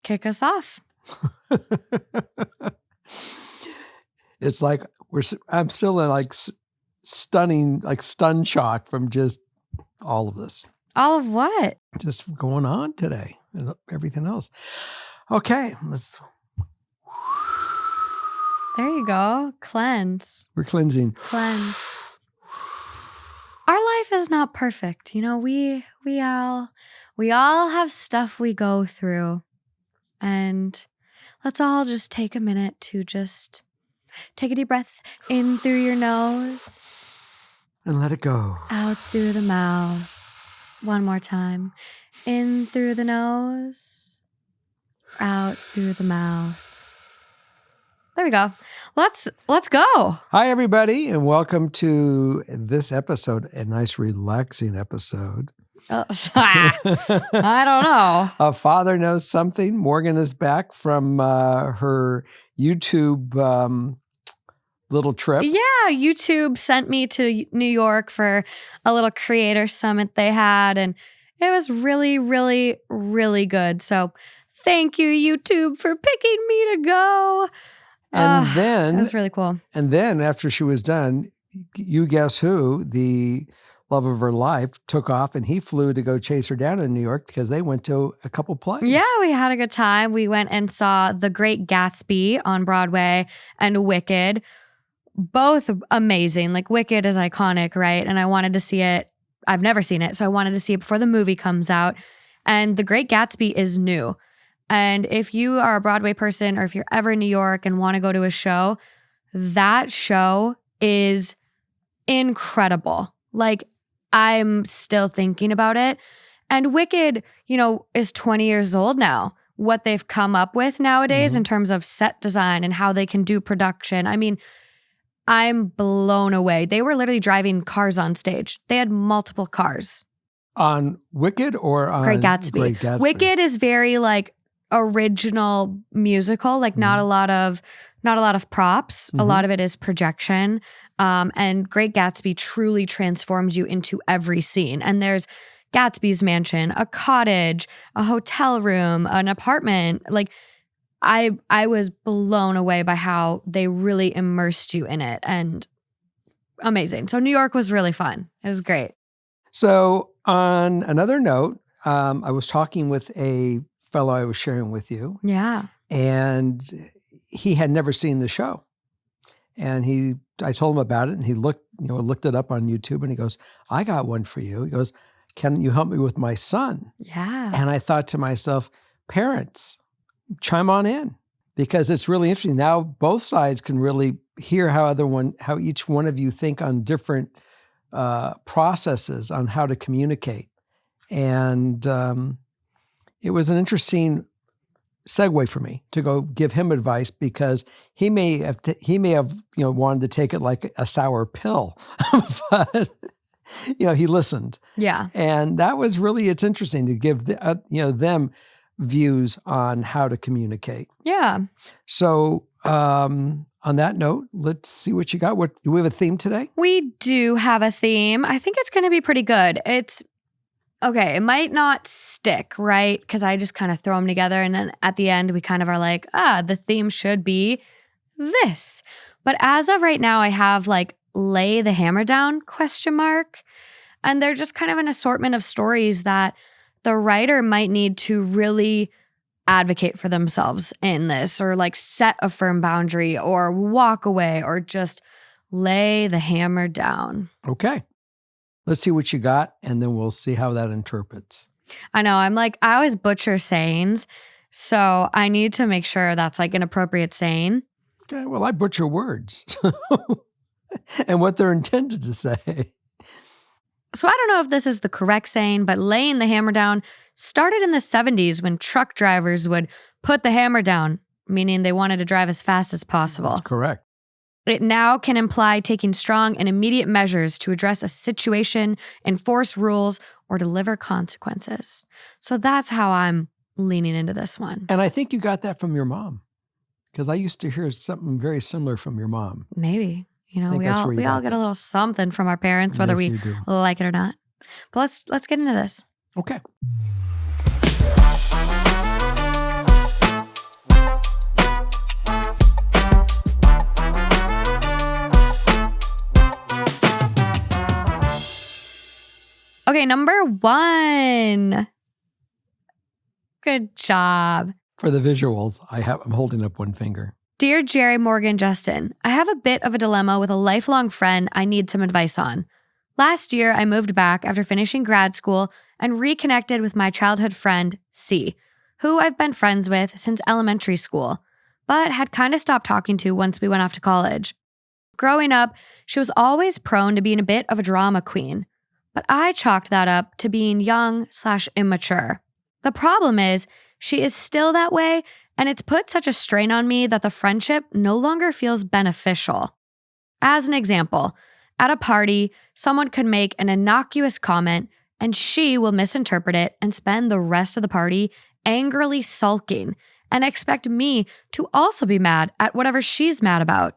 kick us off. It's like I'm still in like stun shock from just all of this. All of what? Just going on today and everything else. Okay, There you go. Cleanse. We're cleansing. Cleanse. Our life is not perfect. You know, we all have stuff we go through. And let's all just take a minute to just take a deep breath in through your nose. And let it go. Out through the mouth. One more time. In through the nose. Out through the mouth. There we go. Let's go. Hi, everybody, and welcome to this episode, a nice, relaxing episode. I don't know. A Father Knows Something. Morgan is back from her YouTube little trip. Yeah, YouTube sent me to New York for a little creator summit they had, and it was really, really, really good. So thank you, YouTube, for picking me to go. And then it was really cool. And then after she was done, you guess who, the love of her life, took off and he flew to go chase her down in New York because they went to a couple plays. Yeah, we had a good time. We went and saw The Great Gatsby on Broadway and Wicked. Both amazing. Like Wicked is iconic, right? And I wanted to see it. I've never seen it, so I wanted to see it before the movie comes out. And The Great Gatsby is new. And if you are a Broadway person or if you're ever in New York and want to go to a show, that show is incredible. Like, I'm still thinking about it. And Wicked, you know, is 20 years old now. What they've come up with nowadays in terms of set design and how they can do production. I mean, I'm blown away. They were literally driving cars on stage. They had multiple cars. On Wicked or on Great Gatsby? Wicked is very like original musical, like not a lot of props. A lot of it is projection. And Great Gatsby truly transforms you into every scene. And there's Gatsby's mansion, a cottage, a hotel room, an apartment. Like I was blown away by how they really immersed you in it, and amazing. So New York was really fun. It was great. So on another note, I was talking with a fellow I was sharing with you. Yeah. And he had never seen the show. And I told him about it, and he looked it up on YouTube, and he goes, I got one for you. He goes, can you help me with my son? Yeah. And I thought to myself, parents, chime on in, because it's really interesting. Now both sides can really hear how each one of you think on different processes on how to communicate. And it was an interesting segue for me to go give him advice, because he may have wanted to take it like a sour pill, but he listened. Yeah. And that was really, it's interesting to give them views on how to communicate. Yeah. So on that note, let's see what you got. Do we have a theme today? We do have a theme. I think it's going to be pretty good. Okay, it might not stick, right? Because I just kind of throw them together, and then at the end, we kind of are like, the theme should be this. But as of right now, I have like lay the hammer down ? And they're just kind of an assortment of stories that the writer might need to really advocate for themselves in this, or like set a firm boundary, or walk away, or just lay the hammer down. Okay. Let's see what you got, and then we'll see how that interprets. I know. I always butcher sayings, so I need to make sure that's like an appropriate saying. Okay. Well, I butcher words and what they're intended to say. So I don't know if this is the correct saying, but laying the hammer down started in the 70s when truck drivers would put the hammer down, meaning they wanted to drive as fast as possible. That's correct. It now can imply taking strong and immediate measures to address a situation, enforce rules, or deliver consequences. So that's how I'm leaning into this one. And I think you got that from your mom, because I used to hear something very similar from your mom. Maybe. We all get a little something from our parents, whether we like it or not. But let's get into this. Okay. Okay, number 1. Good job. For the visuals, I'm holding up one finger. Dear Jerry, Morgan, Justin, I have a bit of a dilemma with a lifelong friend I need some advice on. Last year, I moved back after finishing grad school and reconnected with my childhood friend, C, who I've been friends with since elementary school, but had kind of stopped talking to once we went off to college. Growing up, she was always prone to being a bit of a drama queen, but I chalked that up to being young/immature. The problem is, she is still that way, and it's put such a strain on me that the friendship no longer feels beneficial. As an example, at a party, someone could make an innocuous comment, and she will misinterpret it and spend the rest of the party angrily sulking and expect me to also be mad at whatever she's mad about.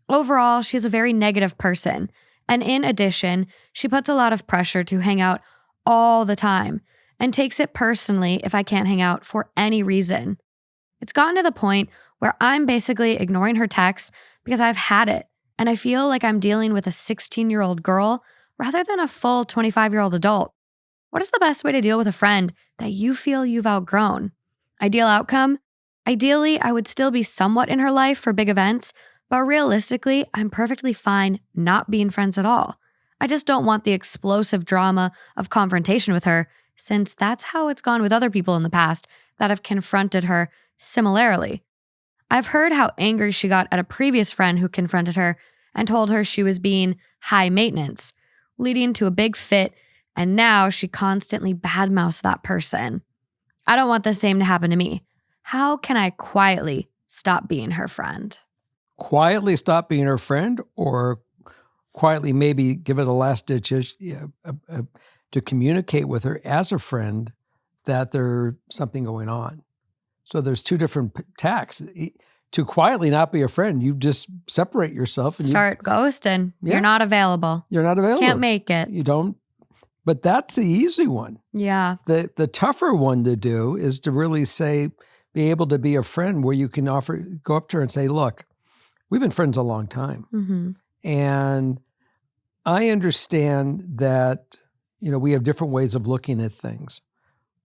Overall, she's a very negative person, and in addition, she puts a lot of pressure to hang out all the time and takes it personally if I can't hang out for any reason. It's gotten to the point where I'm basically ignoring her texts because I've had it, and I feel like I'm dealing with a 16-year-old girl rather than a full 25-year-old adult. What is the best way to deal with a friend that you feel you've outgrown? Ideal outcome? Ideally, I would still be somewhat in her life for big events, but realistically, I'm perfectly fine not being friends at all. I just don't want the explosive drama of confrontation with her, since that's how it's gone with other people in the past that have confronted her similarly. I've heard how angry she got at a previous friend who confronted her and told her she was being high maintenance, leading to a big fit, and now she constantly badmouths that person. I don't want the same to happen to me. How can I quietly stop being her friend? Quietly stop being her friend, or quietly maybe give it a last-ditch to communicate with her as a friend that there's something going on. So there's two different tacks. To quietly not be a friend, you just separate yourself and start ghosting. Yeah. You're not available. You're not available. Can't make it. You don't. But that's the easy one. Yeah. The tougher one to do is to really be able to be a friend where you can go up to her and say, look, we've been friends a long time. Mm-hmm. And I understand that, we have different ways of looking at things,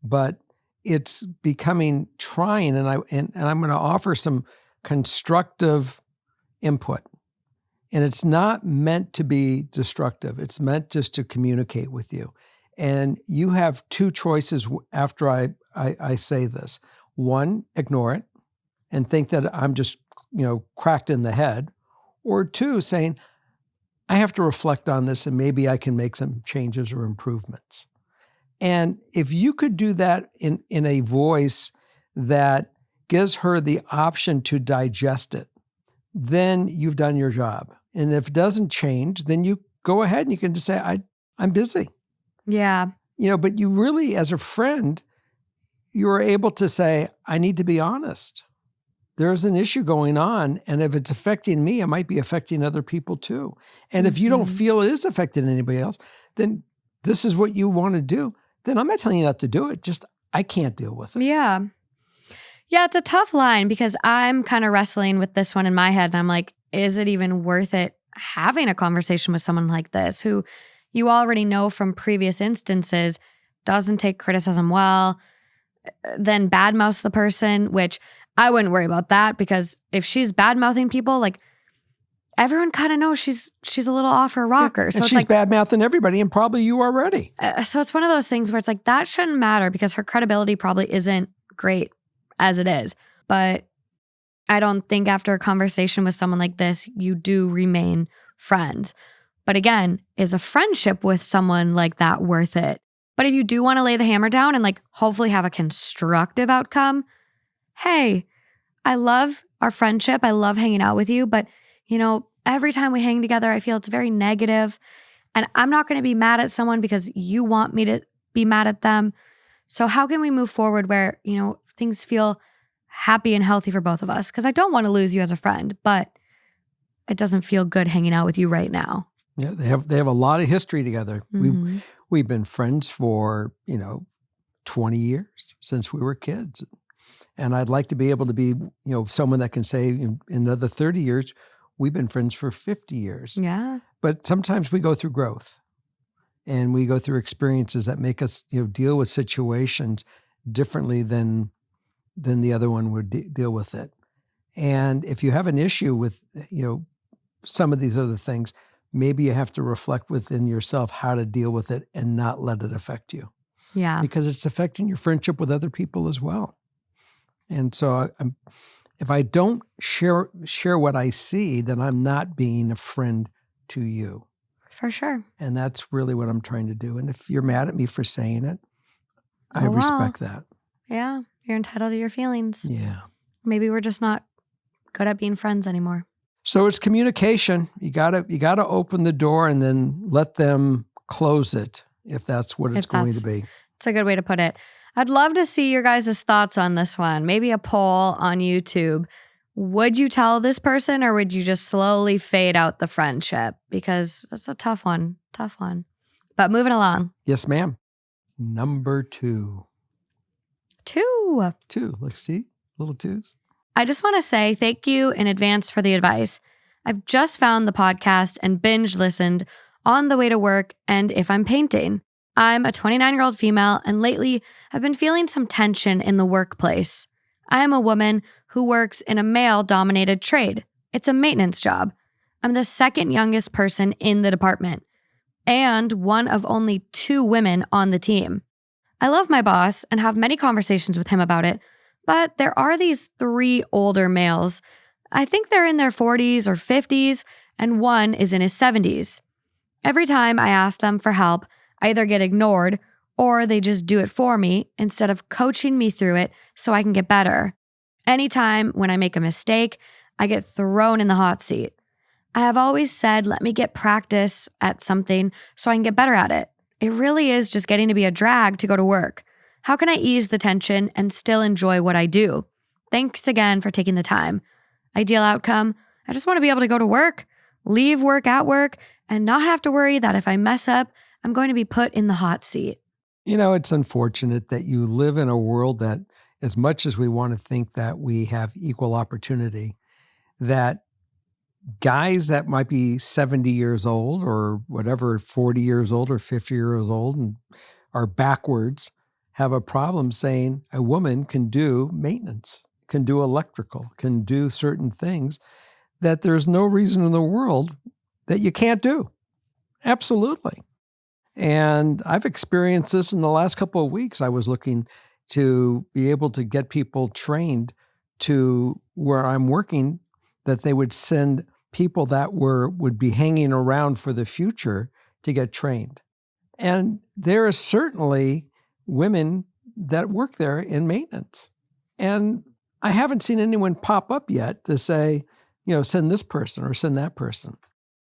but it's becoming trying. And I'm going to offer some constructive input. And it's not meant to be destructive. It's meant just to communicate with you. And you have two choices after I say this. One, ignore it and think that I'm just, cracked in the head. Or two, saying, I have to reflect on this and maybe I can make some changes or improvements. And if you could do that in a voice that gives her the option to digest it, then you've done your job. And if it doesn't change, then you go ahead and you can just say, I'm busy. Yeah. But you really, as a friend, you are able to say, I need to be honest. There's an issue going on. And if it's affecting me, it might be affecting other people too. And if you don't feel it is affecting anybody else, then this is what you want to do. Then I'm not telling you not to do it. Just, I can't deal with it. Yeah. Yeah, it's a tough line because I'm kind of wrestling with this one in my head. And I'm like, is it even worth it having a conversation with someone like this who you already know from previous instances doesn't take criticism well, then badmouths the person, which I wouldn't worry about that because if she's badmouthing people, like everyone kind of knows she's a little off her rocker. Yeah, so and it's she's like bad-mouthing everybody and probably you already. So it's one of those things where it's like that shouldn't matter because her credibility probably isn't great as it is. But I don't think after a conversation with someone like this, you do remain friends. But again, is a friendship with someone like that worth it? But if you do want to lay the hammer down and like hopefully have a constructive outcome, hey, I love our friendship. I love hanging out with you. But, every time we hang together, I feel it's very negative. And I'm not going to be mad at someone because you want me to be mad at them. So how can we move forward where, things feel happy and healthy for both of us? Because I don't want to lose you as a friend, but it doesn't feel good hanging out with you right now. Yeah, they have a lot of history together. Mm-hmm. We've been friends for, 20 years since we were kids. And I'd like to be able to be, someone that can say in another 30 years, we've been friends for 50 years. Yeah. But sometimes we go through growth. and we go through experiences that make us, deal with situations differently than the other one would deal with it. And if you have an issue with, some of these other things, maybe you have to reflect within yourself how to deal with it and not let it affect you. Yeah. Because it's affecting your friendship with other people as well. And so if I don't share what I see, then I'm not being a friend to you. For sure. And that's really what I'm trying to do. And if you're mad at me for saying it, I Oh, well. respect that. Yeah. You're entitled to your feelings. Yeah. Maybe we're just not good at being friends anymore. So it's communication. You gotta open the door and then let them close it if that's what it's going to be. It's a good way to put it. I'd love to see your guys' thoughts on this one. Maybe a poll on YouTube. Would you tell this person or would you just slowly fade out the friendship? Because it's a tough one. Tough one. But moving along. Yes, ma'am. Number 2. 2. 2. Let's see. Little 2s. I just want to say thank you in advance for the advice. I've just found the podcast and binge listened on the way to work and if I'm painting. I'm a 29-year-old female and lately I've been feeling some tension in the workplace. I am a woman who works in a male-dominated trade. It's a maintenance job. I'm the second youngest person in the department and one of only 2 women on the team. I love my boss and have many conversations with him about it, but there are these 3 older males. I think they're in their 40s or 50s, and one is in his 70s. Every time I ask them for help, I either get ignored or they just do it for me instead of coaching me through it so I can get better. Anytime when I make a mistake, I get thrown in the hot seat. I have always said, let me get practice at something so I can get better at it. It really is just getting to be a drag to go to work. How can I ease the tension and still enjoy what I do? Thanks again for taking the time. Ideal outcome, I just want to be able to go to work, leave work at work, and not have to worry that if I mess up, I'm going to be put in the hot seat. It's unfortunate that you live in a world that, as much as we want to think that we have equal opportunity, that guys that might be 70 years old or whatever, 40 years old or 50 years old and are backwards, have a problem saying a woman can do maintenance, can do electrical, can do certain things that there's no reason in the world that you can't do. Absolutely. And I've experienced this in the last couple of weeks. I was looking to be able to get people trained to where I'm working, that they would send people that would be hanging around for the future to get trained. And there are certainly women that work there in maintenance. And I haven't seen anyone pop up yet to say, send this person or send that person.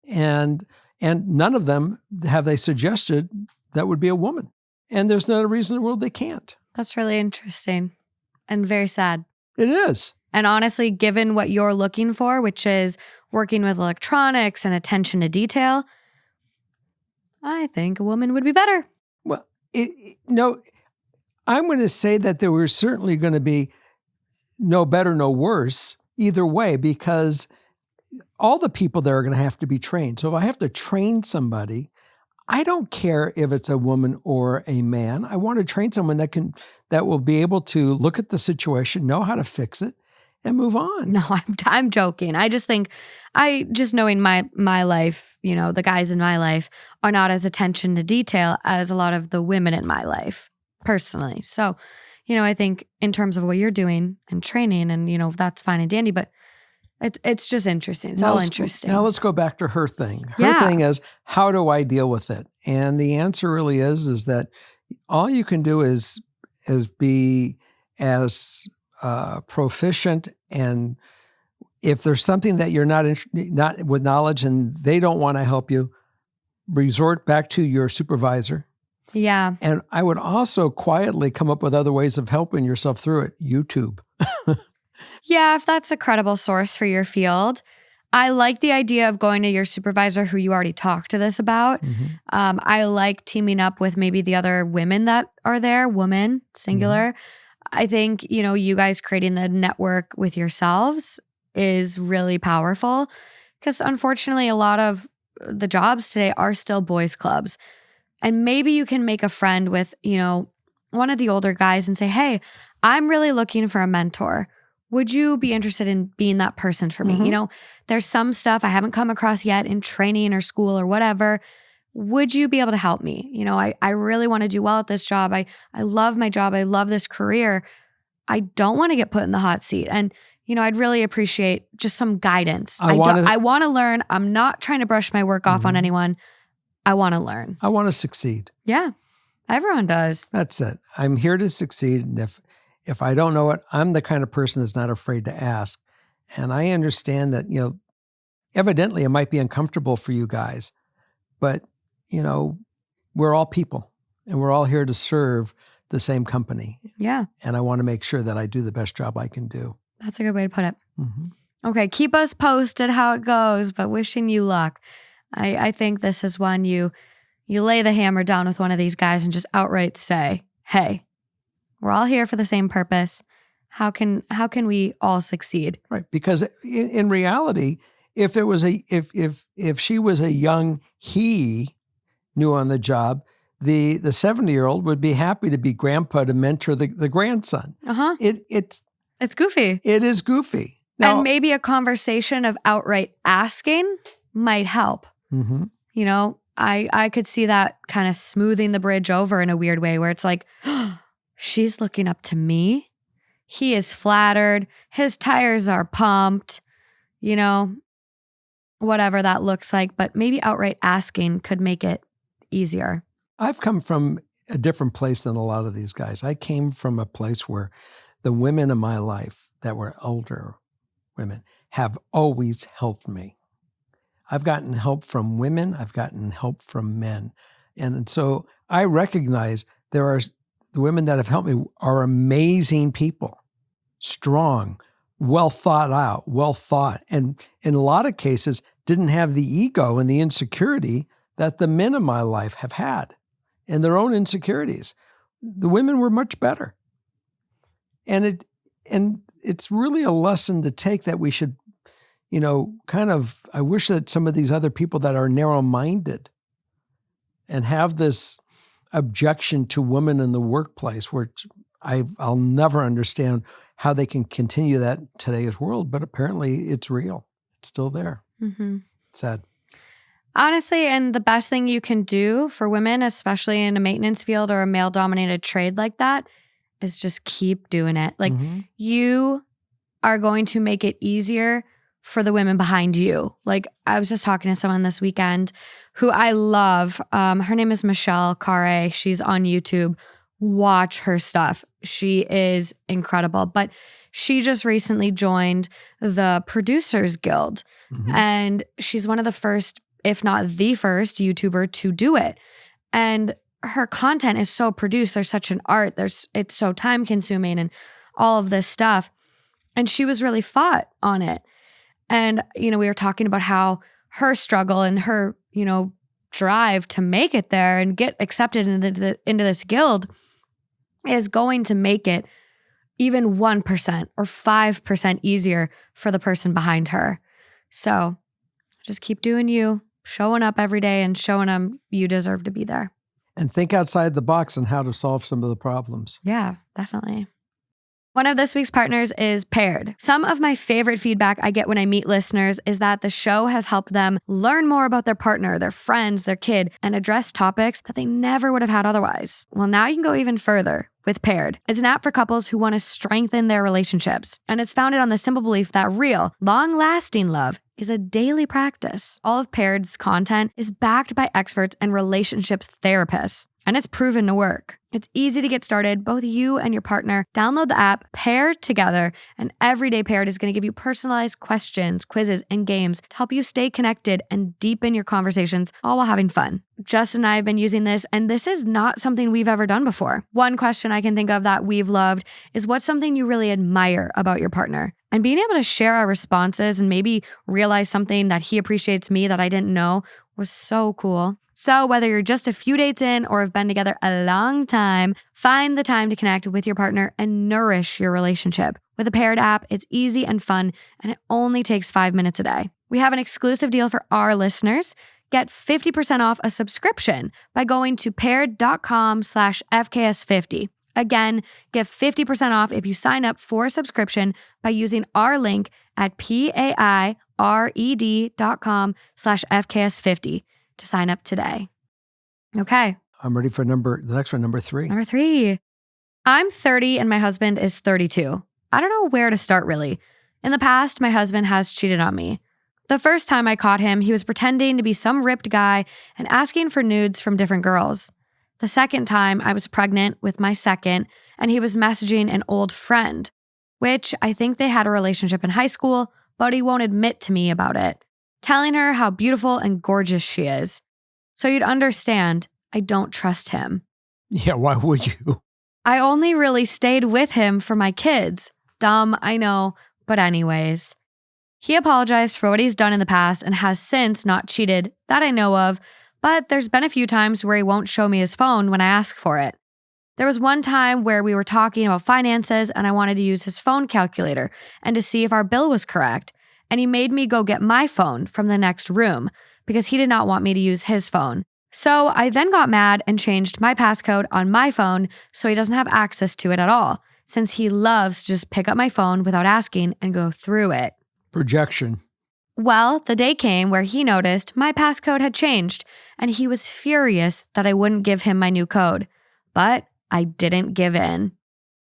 And none of them have they suggested that would be a woman. And there's not a reason in the world they can't. That's really interesting and very sad. It is. And honestly, given what you're looking for, which is working with electronics and attention to detail, I think a woman would be better. Well, I'm going to say that there was certainly going to be no better, no worse either way, because all the people there are going to have to be trained. So if I have to train somebody, I don't care if it's a woman or a man. I want to train someone that will be able to look at the situation, know how to fix it, and move on. No, I'm joking. I just think, knowing my life, the guys in my life are not as attention to detail as a lot of the women in my life, personally. So, I think in terms of what you're doing and training and, that's fine and dandy, but it's just interesting. It's all interesting. Now let's go back to her thing. Her thing is, how do I deal with it? And the answer really is that all you can do is be as proficient, and if there's something that you're not with knowledge and they don't want to help you, resort back to your supervisor. Yeah. And I would also quietly come up with other ways of helping yourself through it. YouTube. Yeah, if that's a credible source for your field. I like the idea of going to your supervisor who you already talked to this about. Mm-hmm. I like teaming up with maybe the other women that are there, woman, singular. Mm-hmm. I think, you guys creating the network with yourselves is really powerful because unfortunately a lot of the jobs today are still boys clubs. And maybe you can make a friend with, one of the older guys and say, hey, I'm really looking for a mentor. Would you be interested in being that person for me? There's some stuff I haven't come across yet in training or school or whatever. Would you be able to help me? I really want to do well at this job. I love my job. I love this career. I don't want to get put in the hot seat. And, I'd really appreciate just some guidance. I want to learn. I'm not trying to brush my work off on anyone. I want to learn. I want to succeed. Yeah. Everyone does. That's it. I'm here to succeed. And if I don't know it, I'm the kind of person that's not afraid to ask. And I understand that, evidently it might be uncomfortable for you guys, but, we're all people and we're all here to serve the same company. Yeah. And I want to make sure that I do the best job I can do. That's a good way to put it. Okay. Keep us posted how it goes, but wishing you luck. I think this is when you lay the hammer down with one of these guys and just outright say, hey, we're all here for the same purpose. How can we all succeed? Right. Because in reality, if she was a young he new on the job, the 70-year-old would be happy to be grandpa to mentor the grandson. It's goofy. It is goofy. Now, and maybe a conversation of outright asking might help. I could see that kind of smoothing the bridge over in a weird way where it's like, oh, she's looking up to me. He is flattered. His tires are pumped, whatever that looks like. But maybe outright asking could make it easier. I've come from a different place than a lot of these guys. I came from a place where the women in my life that were older women have always helped me. I've gotten help from women. I've gotten help from men. And so I recognize the women that have helped me are amazing people, strong, well thought out, well thought. And in a lot of cases, didn't have the ego and the insecurity that the men in my life have had and their own insecurities. The women were much better. And it's really a lesson to take that we should, I wish that some of these other people that are narrow-minded and have this objection to women in the workplace, where I'll never understand how they can continue that in today's world, but apparently it's real. It's still there. Sad. Honestly, and the best thing you can do for women, especially in a maintenance field or a male-dominated trade like that, is just keep doing it. Like you are going to make it easier for the women behind you. Like I was just talking to someone this weekend who I love. Her name is Michelle Carre. She's on YouTube. Watch her stuff. She is incredible. But she just recently joined the Producers Guild. And she's one of the first, if not the first, YouTuber to do it. And her content is so produced. There's such an art. It's so time consuming and all of this stuff. And she was really fought on it. And, we were talking about how her struggle and her, drive to make it there and get accepted into this guild is going to make it even 1% or 5% easier for the person behind her. So just keep doing you, showing up every day and showing them you deserve to be there. And think outside the box on how to solve some of the problems. Yeah, definitely. One of this week's partners is Paired. Some of my favorite feedback I get when I meet listeners is that the show has helped them learn more about their partner, their friends, their kid, and address topics that they never would have had otherwise. Well, now you can go even further with Paired. It's an app for couples who want to strengthen their relationships. And it's founded on the simple belief that real, long-lasting love is a daily practice. All of Paired's content is backed by experts and relationships therapists, and it's proven to work. It's easy to get started. Both you and your partner download the app, pair together, and everyday Paired is going to give you personalized questions, quizzes, and games to help you stay connected and deepen your conversations, all while having fun. Justin and I have been using this, and this is not something we've ever done before. One question I can think of that we've loved is, what's something you really admire about your partner? And being able to share our responses and maybe realize something that he appreciates me that I didn't know was so cool. So whether you're just a few dates in or have been together a long time, find the time to connect with your partner and nourish your relationship. With a Paired app, it's easy and fun, and it only takes 5 minutes a day. We have an exclusive deal for our listeners. Get 50% off a subscription by going to paired.com/FKS50. Again, get 50% off if you sign up for a subscription by using our link at paired.com/FKS50 to sign up today. Okay. I'm ready for the next one, number 3. Number 3. I'm 30 and my husband is 32. I don't know where to start really. In the past, my husband has cheated on me. The first time I caught him, he was pretending to be some ripped guy and asking for nudes from different girls. The second time, I was pregnant with my second, and he was messaging an old friend, which I think they had a relationship in high school, but he won't admit to me about it, telling her how beautiful and gorgeous she is. So you'd understand, I don't trust him. Yeah, why would you? I only really stayed with him for my kids. Dumb, I know, but anyways. He apologized for what he's done in the past and has since not cheated that I know of, but there's been a few times where he won't show me his phone when I ask for it. There was one time where we were talking about finances and I wanted to use his phone calculator and to see if our bill was correct, and he made me go get my phone from the next room because he did not want me to use his phone. So I then got mad and changed my passcode on my phone so he doesn't have access to it at all, since he loves to just pick up my phone without asking and go through it. Projection. Well, the day came where he noticed my passcode had changed, and he was furious that I wouldn't give him my new code. But I didn't give in.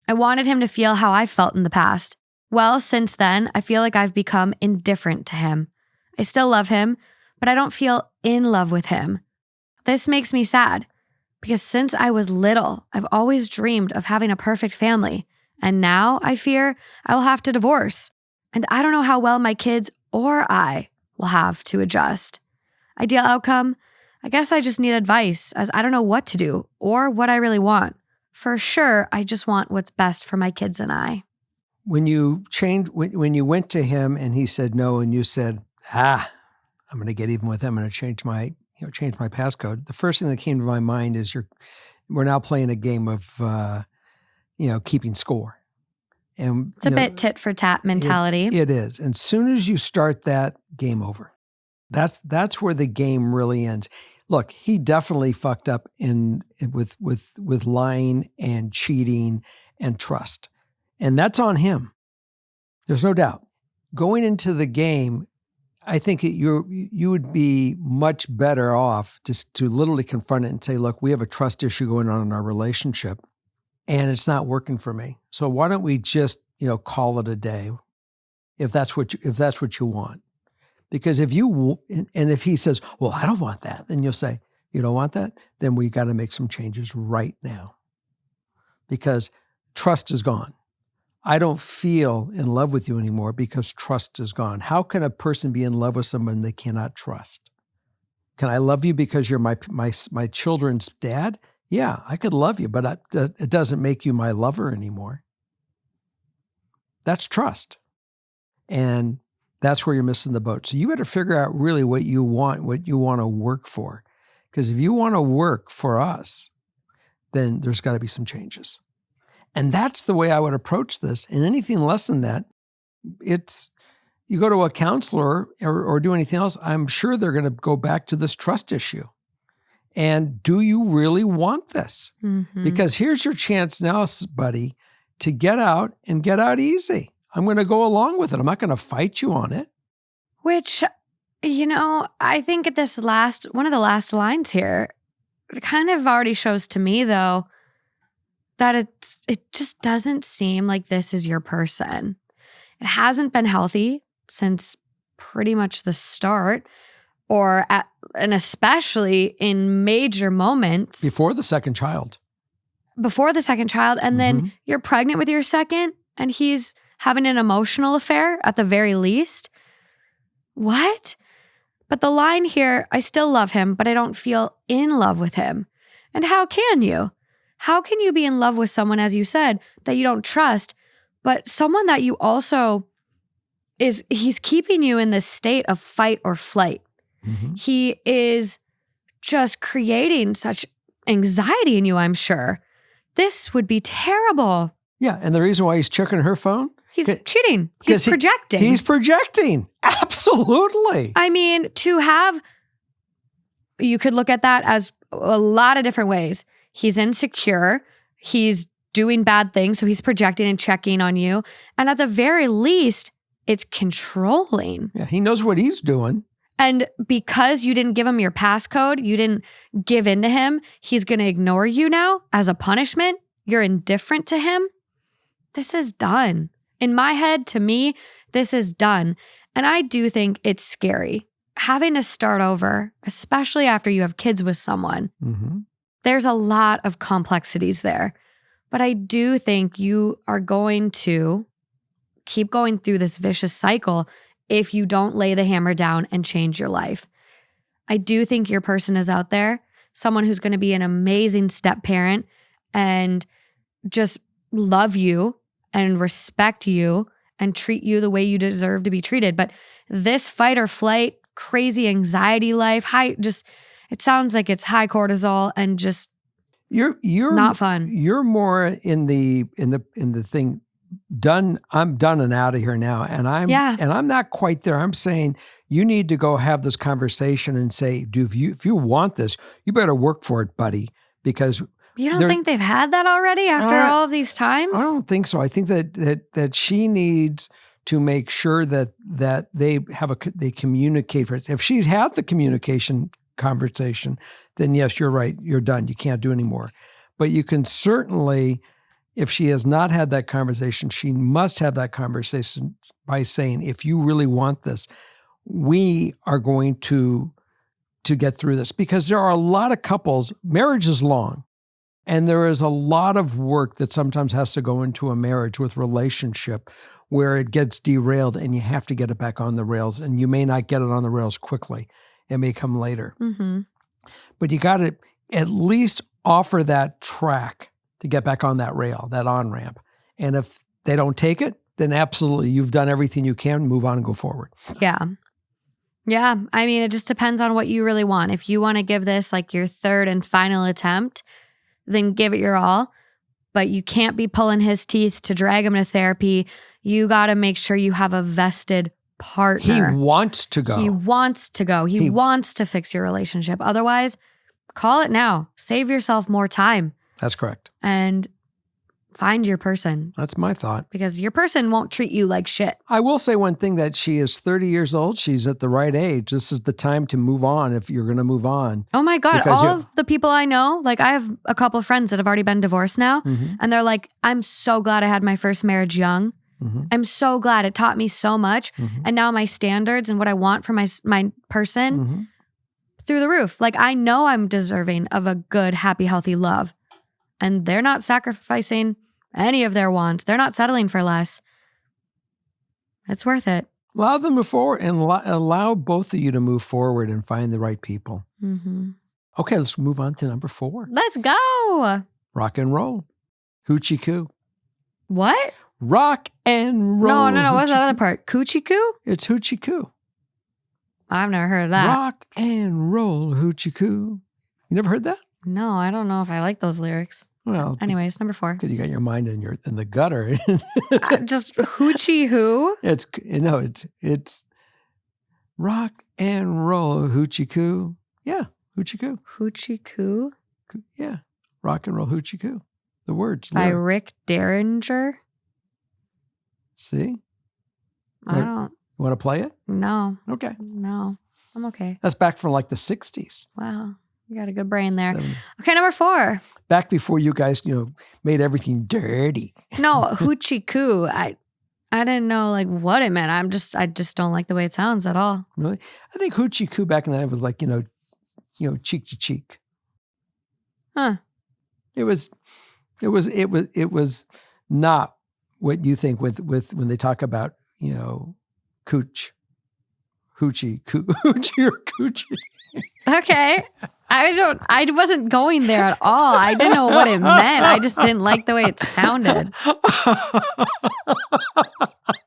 I wanted him to feel how I felt in the past. Well, since then, I feel like I've become indifferent to him. I still love him, but I don't feel in love with him. This makes me sad, because since I was little, I've always dreamed of having a perfect family, and now I fear I will have to divorce, and I don't know how well my kids or I will have to adjust. Ideal outcome? I guess I just need advice, as I don't know what to do or what I really want. For sure, I just want what's best for my kids and I. When you went to him and he said no, and you said, I'm going to get even with him. I'm going to change my passcode. The first thing that came to my mind is we're now playing a game of, keeping score. And it's a bit tit for tat mentality. It is. And as soon as you start that, game over. That's where the game really ends. Look, he definitely fucked up with lying and cheating and trust. And that's on him. There's no doubt. Going into the game, I think you would be much better off just to literally confront it and say, look, we have a trust issue going on in our relationship and it's not working for me. So why don't we just, call it a day if that's what you want? Because if he says, well, I don't want that, then you'll say, you don't want that? Then we got to make some changes right now because trust is gone. I don't feel in love with you anymore because trust is gone. How can a person be in love with someone they cannot trust? Can I love you because you're my children's dad? Yeah, I could love you, but it doesn't make you my lover anymore. That's trust. And that's where you're missing the boat. So you better figure out really what you want to work for. Because if you want to work for us, then there's got to be some changes. And that's the way I would approach this. And anything less than that, you go to a counselor or do anything else, I'm sure they're going to go back to this trust issue. And do you really want this? Mm-hmm. Because here's your chance now, buddy, to get out and get out easy. I'm going to go along with it. I'm not going to fight you on it. Which, I think at one of the last lines here, it kind of already shows to me, though, that it just doesn't seem like this is your person. It hasn't been healthy since pretty much the start, and especially in major moments. Before the second child. And then you're pregnant with your second, and he's having an emotional affair at the very least. What? But the line here, I still love him, but I don't feel in love with him. And how can you? How can you be in love with someone, as you said, that you don't trust, but someone that you also he's keeping you in this state of fight or flight. Mm-hmm. He is just creating such anxiety in you, I'm sure. This would be terrible. Yeah, and the reason why he's checking her phone? He's cheating. He's projecting. He's projecting. Absolutely. I mean, to have you could look at that as a lot of different ways. He's insecure. He's doing bad things. So he's projecting and checking on you. And at the very least, it's controlling. Yeah, he knows what he's doing. And because you didn't give him your passcode, you didn't give in to him, he's going to ignore you now as a punishment. You're indifferent to him. This is done. In my head, to me, this is done. And I do think it's scary having to start over, especially after you have kids with someone. Mm-hmm. There's a lot of complexities there. But I do think you are going to keep going through this vicious cycle if you don't lay the hammer down and change your life. I do think your person is out there, someone who's going to be an amazing step parent and just love you and respect you and treat you the way you deserve to be treated. But this fight or flight, crazy anxiety life, it sounds like it's high cortisol and just you're not fun. You're more in the thing. Done. I'm done and out of here now. And I'm not quite there. I'm saying you need to go have this conversation and say, dude, if you want this, you better work for it, buddy. Because you don't think they've had that already after all of these times? I don't think so. I think that she needs to make sure that they communicate for it. If she had the communication conversation, then yes, you're right. You're done. You can't do anymore. But you can certainly, if she has not had that conversation, she must have that conversation by saying, if you really want this, we are going to get through this. Because there are a lot of couples, marriage is long, and there is a lot of work that sometimes has to go into a marriage with relationship where it gets derailed and you have to get it back on the rails, and you may not get it on the rails quickly. It may come later. Mm-hmm. But you got to at least offer that track to get back on that rail, that on-ramp. And if they don't take it, then absolutely, you've done everything you can, move on and go forward. Yeah. Yeah. I mean, it just depends on what you really want. If you want to give this like your third and final attempt, then give it your all. But you can't be pulling his teeth to drag him to therapy. You got to make sure you have a vested partner. He wants to go. He wants to go. He wants to fix your relationship. Otherwise, call it now. Save yourself more time. That's correct. And find your person. That's my thought. Because your person won't treat you like shit. I will say one thing, that she is 30 years old. She's at the right age. This is the time to move on if you're going to move on. Oh my God. All of the people I know, like I have a couple of friends that have already been divorced now. Mm-hmm. And they're like, I'm so glad I had my first marriage young. Mm-hmm. I'm so glad it taught me so much. Mm-hmm. And now my standards and what I want for my person Mm-hmm. through the roof. Like I know I'm deserving of a good, happy, healthy love. And they're not sacrificing any of their wants. They're not settling for less. It's worth it. Allow them to move forward and allow both of you to move forward and find the right people. Mm-hmm. Okay, let's move on to number 4. Let's go. Rock and roll. Hoochie coo. What? Rock and roll. No. What's that other part? Coochie coo? It's hoochie coo. I've never heard of that. Rock and roll hoochie coo. You never heard that? No, I don't know if I like those lyrics. Well, anyways, number 4. Because you got your mind in the gutter. Just hoochie who? It's rock and roll hoochie coo. Yeah, hoochie coo. Hoochie coo? Yeah, rock and roll hoochie coo. The words. By lyrics. Rick Derringer? See? I don't. You want to play it? No. Okay. No, I'm okay. That's back from like the 60s. Wow. You got a good brain there. 70s. Okay, number 4. Back before you guys, made everything dirty. No, hoochie coo. I didn't know like what it meant. I just don't like the way it sounds at all. Really? I think hoochie coo back in the day was like, cheek to cheek. Huh. It was not what you think with when they talk about, cooch, hoochie, hoochie or coochie. Okay. I wasn't going there at all. I didn't know what it meant. I just didn't like the way it sounded.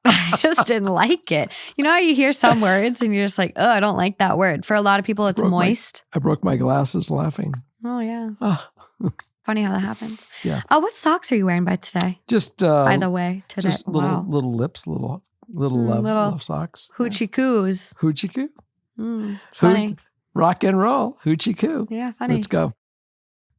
I just didn't like it. You know how you hear some words and you're just like, oh, I don't like that word. For a lot of people, it's moist. I broke my glasses laughing. Oh, yeah. Oh. Funny how that happens. Yeah. Oh, what socks are you wearing by today? Just by the way, today. Just little lips, little love socks. Hoochie coos. Hoochie coo. Funny. Rock and roll. Hoochie coo. Yeah, funny. Let's go.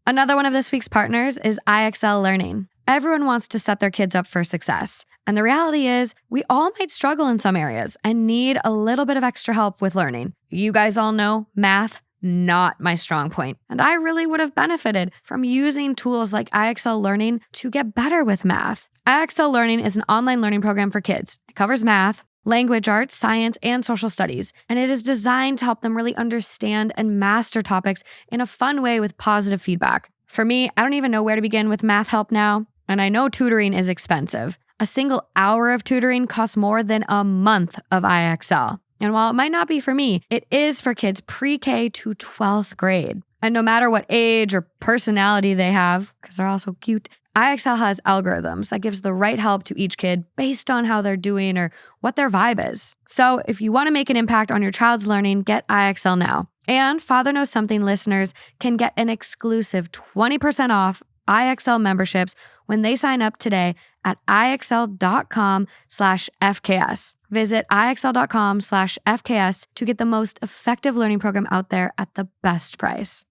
Another one of this week's partners is IXL Learning. Everyone wants to set their kids up for success. And the reality is, we all might struggle in some areas and need a little bit of extra help with learning. You guys all know math, not my strong point. And I really would have benefited from using tools like IXL Learning to get better with math. IXL Learning is an online learning program for kids. It covers math, language arts, science, and social studies. And it is designed to help them really understand and master topics in a fun way with positive feedback. For me, I don't even know where to begin with math help now. And I know tutoring is expensive. A single hour of tutoring costs more than a month of IXL. And while it might not be for me, it is for kids pre-K to 12th grade. And no matter what age or personality they have, because they're all so cute, IXL has algorithms that gives the right help to each kid based on how they're doing or what their vibe is. So if you want to make an impact on your child's learning, get IXL now. And Father Knows Something listeners can get an exclusive 20% off IXL memberships when they sign up today at IXL.com/FKS. Visit IXL.com/FKS to get the most effective learning program out there at the best price.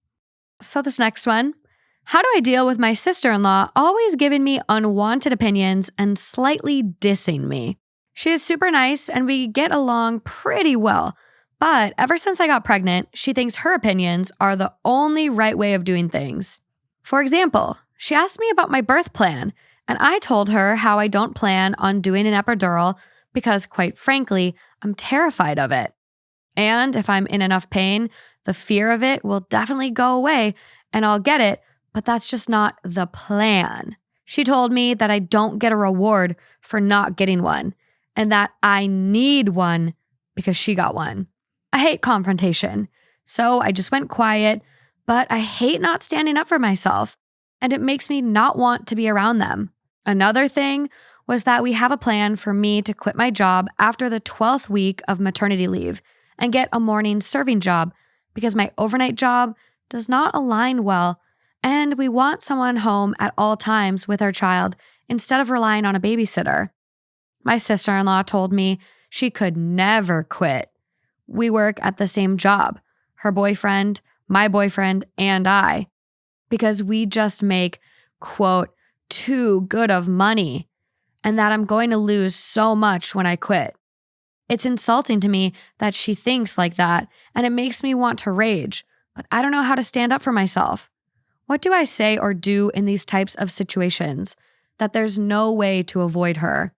So this next one, how do I deal with my sister-in-law always giving me unwanted opinions and slightly dissing me? She is super nice and we get along pretty well. But ever since I got pregnant, she thinks her opinions are the only right way of doing things. For example, she asked me about my birth plan, and I told her how I don't plan on doing an epidural because, quite frankly, I'm terrified of it. And if I'm in enough pain, the fear of it will definitely go away and I'll get it, but that's just not the plan. She told me that I don't get a reward for not getting one and that I need one because she got one. I hate confrontation, so I just went quiet, but I hate not standing up for myself, and it makes me not want to be around them. Another thing was that we have a plan for me to quit my job after the 12th week of maternity leave and get a morning serving job because my overnight job does not align well, and we want someone home at all times with our child instead of relying on a babysitter. My sister-in-law told me she could never quit. We work at the same job, her boyfriend, my boyfriend, and I, because we just make, quote, too good of money, and that I'm going to lose so much when I quit. It's insulting to me that she thinks like that, and it makes me want to rage, but I don't know how to stand up for myself. What do I say or do in these types of situations that there's no way to avoid her?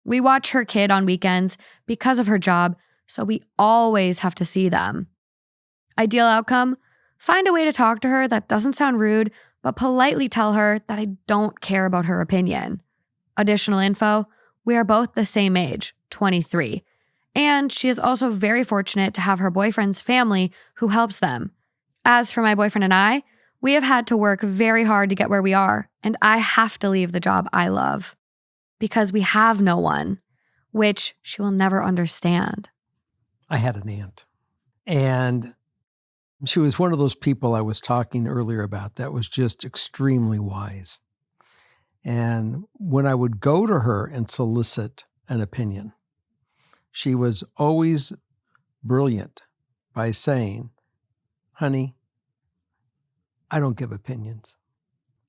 We watch her kid on weekends because of her job, so we always have to see them. Ideal outcome? Find a way to talk to her that doesn't sound rude, but politely tell her that I don't care about her opinion. Additional info, we are both the same age, 23. And she is also very fortunate to have her boyfriend's family who helps them. As for my boyfriend and I, we have had to work very hard to get where we are, and I have to leave the job I love. Because we have no one, which she will never understand. I had an aunt, and she was one of those people I was talking earlier about that was just extremely wise. And when I would go to her and solicit an opinion, she was always brilliant by saying, honey, I don't give opinions.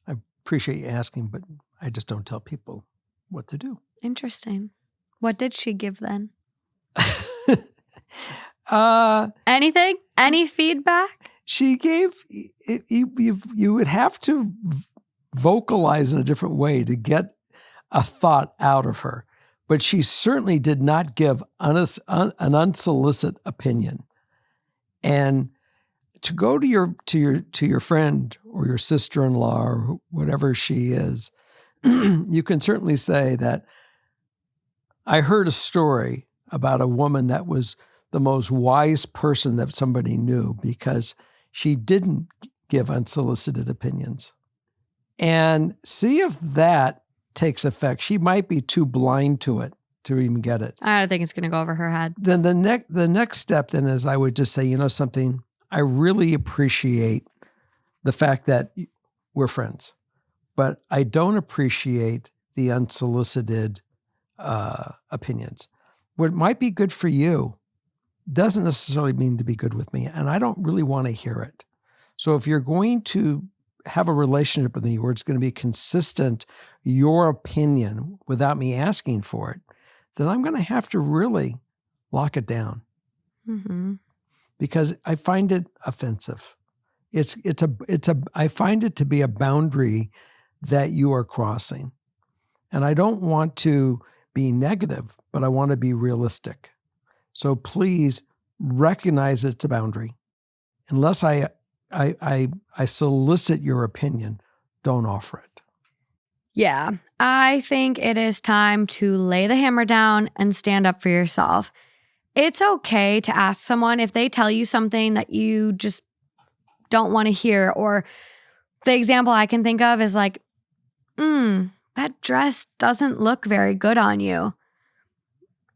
I appreciate you asking, but I just don't tell people what to do. Interesting. What did she give then? Uh, Anything? Any feedback? She gave, you would have to vocalize in a different way to get a thought out of her. But she certainly did not give an unsolicited opinion. And to go to your friend or your sister-in-law or whatever she is, you can certainly say that I heard a story about a woman that was the most wise person that somebody knew because she didn't give unsolicited opinions. And see if that takes effect. She might be too blind to it to even get it. I don't think it's going to go over her head. Then the next step then is I would just say, you know something, I really appreciate the fact that we're friends, but I don't appreciate the unsolicited opinions. What might be good for you doesn't necessarily mean to be good with me, and I don't really want to hear it. So if you're going to have a relationship with me where it's going to be consistent, your opinion, without me asking for it, then I'm going to have to really lock it down. Mm-hmm. Because I find it offensive. I find it to be a boundary that you are crossing. And I don't want to be negative, but I want to be realistic. So please recognize it's a boundary. Unless I solicit your opinion, don't offer it. Yeah, I think it is time to lay the hammer down and stand up for yourself. It's okay to ask someone if they tell you something that you just don't want to hear. Or the example I can think of is like, that dress doesn't look very good on you.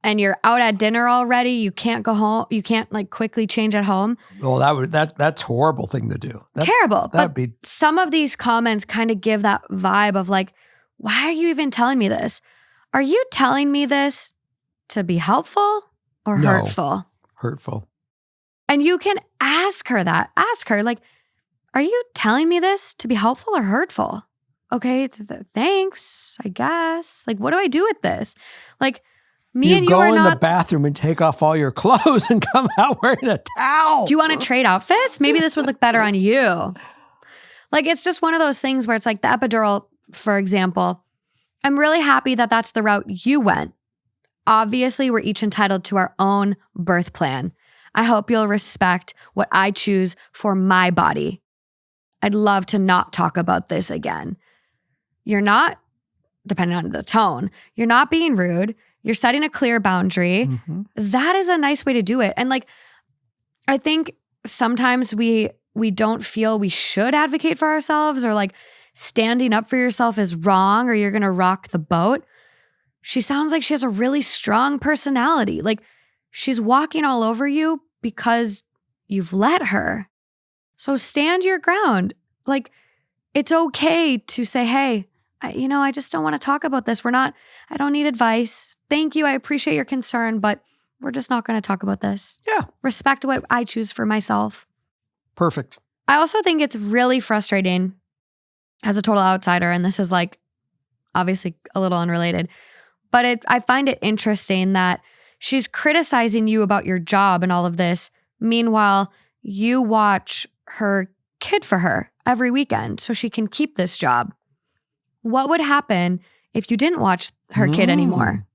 And you're out at dinner already. You can't go home. You can't like quickly change at home. Well, that's a horrible thing to do. Terrible. But some of these comments kind of give that vibe of like, why are you even telling me this? Are you telling me this to be helpful or hurtful? Hurtful. And you can ask her that. Ask her like, are you telling me this to be helpful or hurtful? Okay, thanks, I guess. Like, what do I do with this? Like, me and you are not— You go in the bathroom and take off all your clothes and come out wearing a towel. Do you want to trade outfits? Maybe this would look better on you. Like, it's just one of those things where it's like the epidural, for example. I'm really happy that that's the route you went. Obviously, we're each entitled to our own birth plan. I hope you'll respect what I choose for my body. I'd love to not talk about this again. You're not, depending on the tone, you're not being rude. You're setting a clear boundary. Mm-hmm. That is a nice way to do it. And like, I think sometimes we don't feel we should advocate for ourselves, or like standing up for yourself is wrong or you're going to rock the boat. She sounds like she has a really strong personality. Like, she's walking all over you because you've let her. So stand your ground. Like, it's okay to say, hey, I just don't want to talk about this. I don't need advice. Thank you. I appreciate your concern, but we're just not going to talk about this. Yeah. Respect what I choose for myself. Perfect. I also think it's really frustrating as a total outsider, and this is like obviously a little unrelated, but I find it interesting that she's criticizing you about your job and all of this. Meanwhile, you watch her kid for her every weekend so she can keep this job. What would happen if you didn't watch her kid anymore?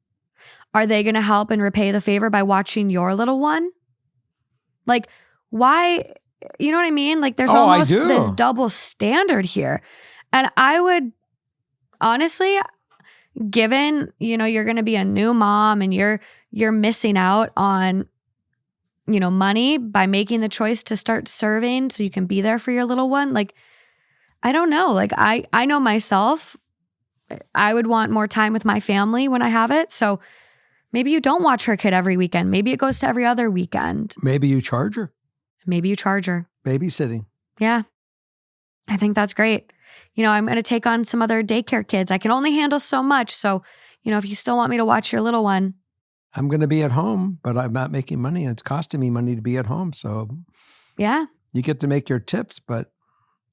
Are they going to help and repay the favor by watching your little one? Like, why? You know what I mean? Like, there's almost this double standard here. And I would honestly, given, you're going to be a new mom and you're missing out on, money by making the choice to start serving so you can be there for your little one. Like, I don't know. Like, I know myself, I would want more time with my family when I have it. So maybe you don't watch her kid every weekend. Maybe it goes to every other weekend. Maybe you charge her. Babysitting. Yeah. I think that's great. I'm going to take on some other daycare kids. I can only handle so much. So, if you still want me to watch your little one. I'm going to be at home, but I'm not making money and it's costing me money to be at home. So yeah, you get to make your tips, but.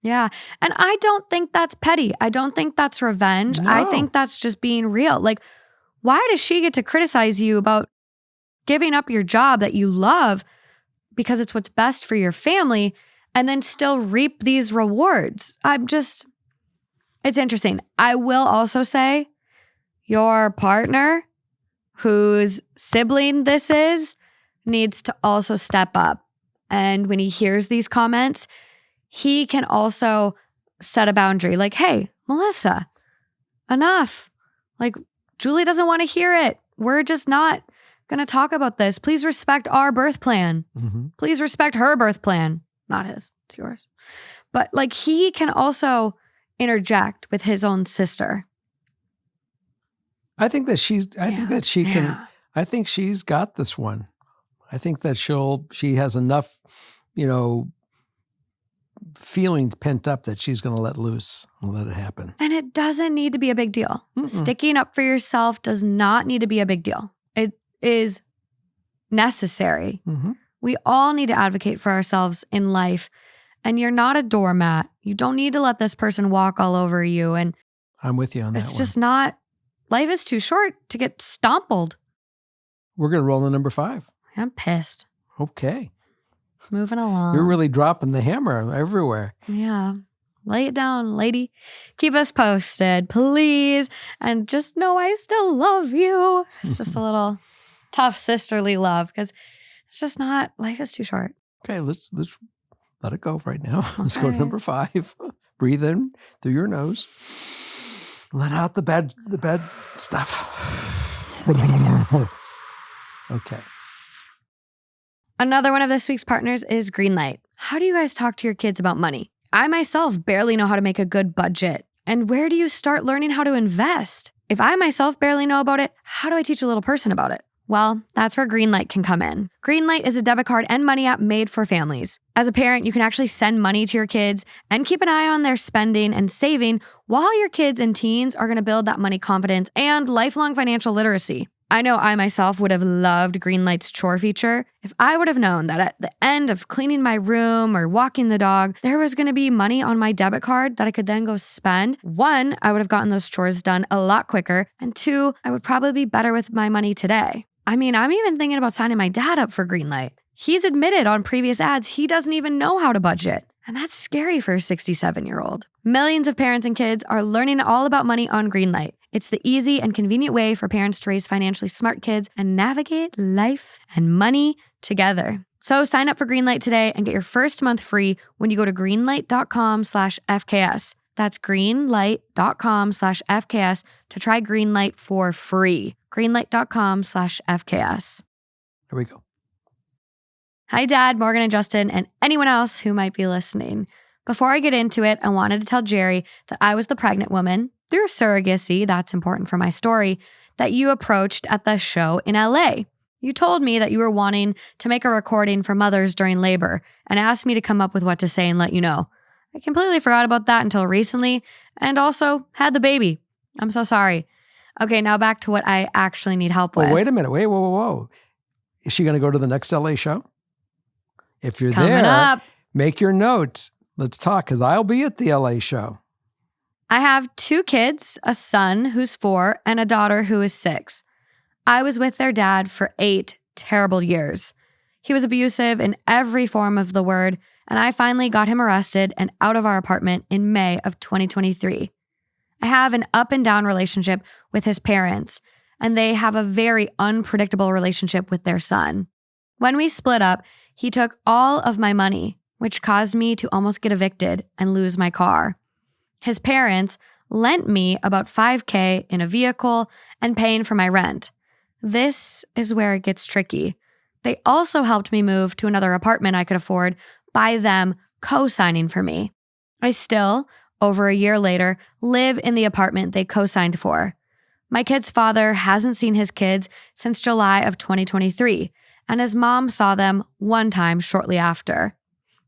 Yeah. And I don't think that's petty. I don't think that's revenge. No. I think that's just being real. Like, why does she get to criticize you about giving up your job that you love because it's what's best for your family and then still reap these rewards? It's interesting. I will also say your partner, whose sibling this is, needs to also step up. And when he hears these comments, he can also set a boundary like, hey, Melissa, enough. Like, Julie doesn't want to hear it. We're just not going to talk about this. Please respect our birth plan. Mm-hmm. Please respect her birth plan. Not his, it's yours. But like, he can also interject with his own sister. I think that she's got this one. I think that she has enough, feelings pent up that she's going to let loose and let it happen. And it doesn't need to be a big deal. Mm-mm. Sticking up for yourself does not need to be a big deal. It is necessary. Mm-hmm. We all need to advocate for ourselves in life. And you're not a doormat. You don't need to let this person walk all over you. And I'm with you on that it's one. just not, life is too short to get stompled. We're going to roll to number 5. I'm pissed. Okay. Moving along. You're really dropping the hammer everywhere. Yeah. Lay it down, lady. Keep us posted, please. And just know I still love you. It's just a little tough sisterly love because it's just not, life is too short. Okay, let's let it go right now. Let's go to Okay. number 5. Breathe in through your nose. Let out the bad stuff. Okay. Another one of this week's partners is Greenlight. How do you guys talk to your kids about money? I myself barely know how to make a good budget. And where do you start learning how to invest? If I myself barely know about it, how do I teach a little person about it? Well, that's where Greenlight can come in. Greenlight is a debit card and money app made for families. As a parent, you can actually send money to your kids and keep an eye on their spending and saving while your kids and teens are going to build that money confidence and lifelong financial literacy. I know I myself would have loved Greenlight's chore feature if I would have known that at the end of cleaning my room or walking the dog, there was going to be money on my debit card that I could then go spend. 1, I would have gotten those chores done a lot quicker. And 2, I would probably be better with my money today. I mean, I'm even thinking about signing my dad up for Greenlight. He's admitted on previous ads he doesn't even know how to budget. And that's scary for a 67-year-old. Millions of parents and kids are learning all about money on Greenlight. It's the easy and convenient way for parents to raise financially smart kids and navigate life and money together. So sign up for Greenlight today and get your first month free when you go to greenlight.com/FKS. That's greenlight.com/FKS to try Greenlight for free. Greenlight.com/FKS. Here we go. Hi, Dad, Morgan, and Justin, and anyone else who might be listening. Before I get into it, I wanted to tell Jerry that I was the pregnant woman, through surrogacy, that's important for my story, that you approached at the show in LA. You told me that you were wanting to make a recording for mothers during labor and asked me to come up with what to say and let you know. I completely forgot about that until recently and also had the baby. I'm so sorry. Okay, now back to what I actually need help with. Well, wait a minute. Whoa. Is she going to go to the next LA show? If you're Coming there, up. make your notes. Let's talk because I'll be at the LA show. I have 2 kids, a son who's 4 and a daughter who is 6. I was with their dad for 8 terrible years. He was abusive in every form of the word, and I finally got him arrested and out of our apartment in May of 2023. I have an up and down relationship with his parents, and they have a very unpredictable relationship with their son. When we split up, he took all of my money, which caused me to almost get evicted and lose my car. His parents lent me about $5,000 in a vehicle and paying for my rent. This is where it gets tricky. They also helped me move to another apartment I could afford by them co-signing for me. I still, over a year later, live in the apartment they co-signed for. My kid's father hasn't seen his kids since July of 2023, and his mom saw them one time shortly after.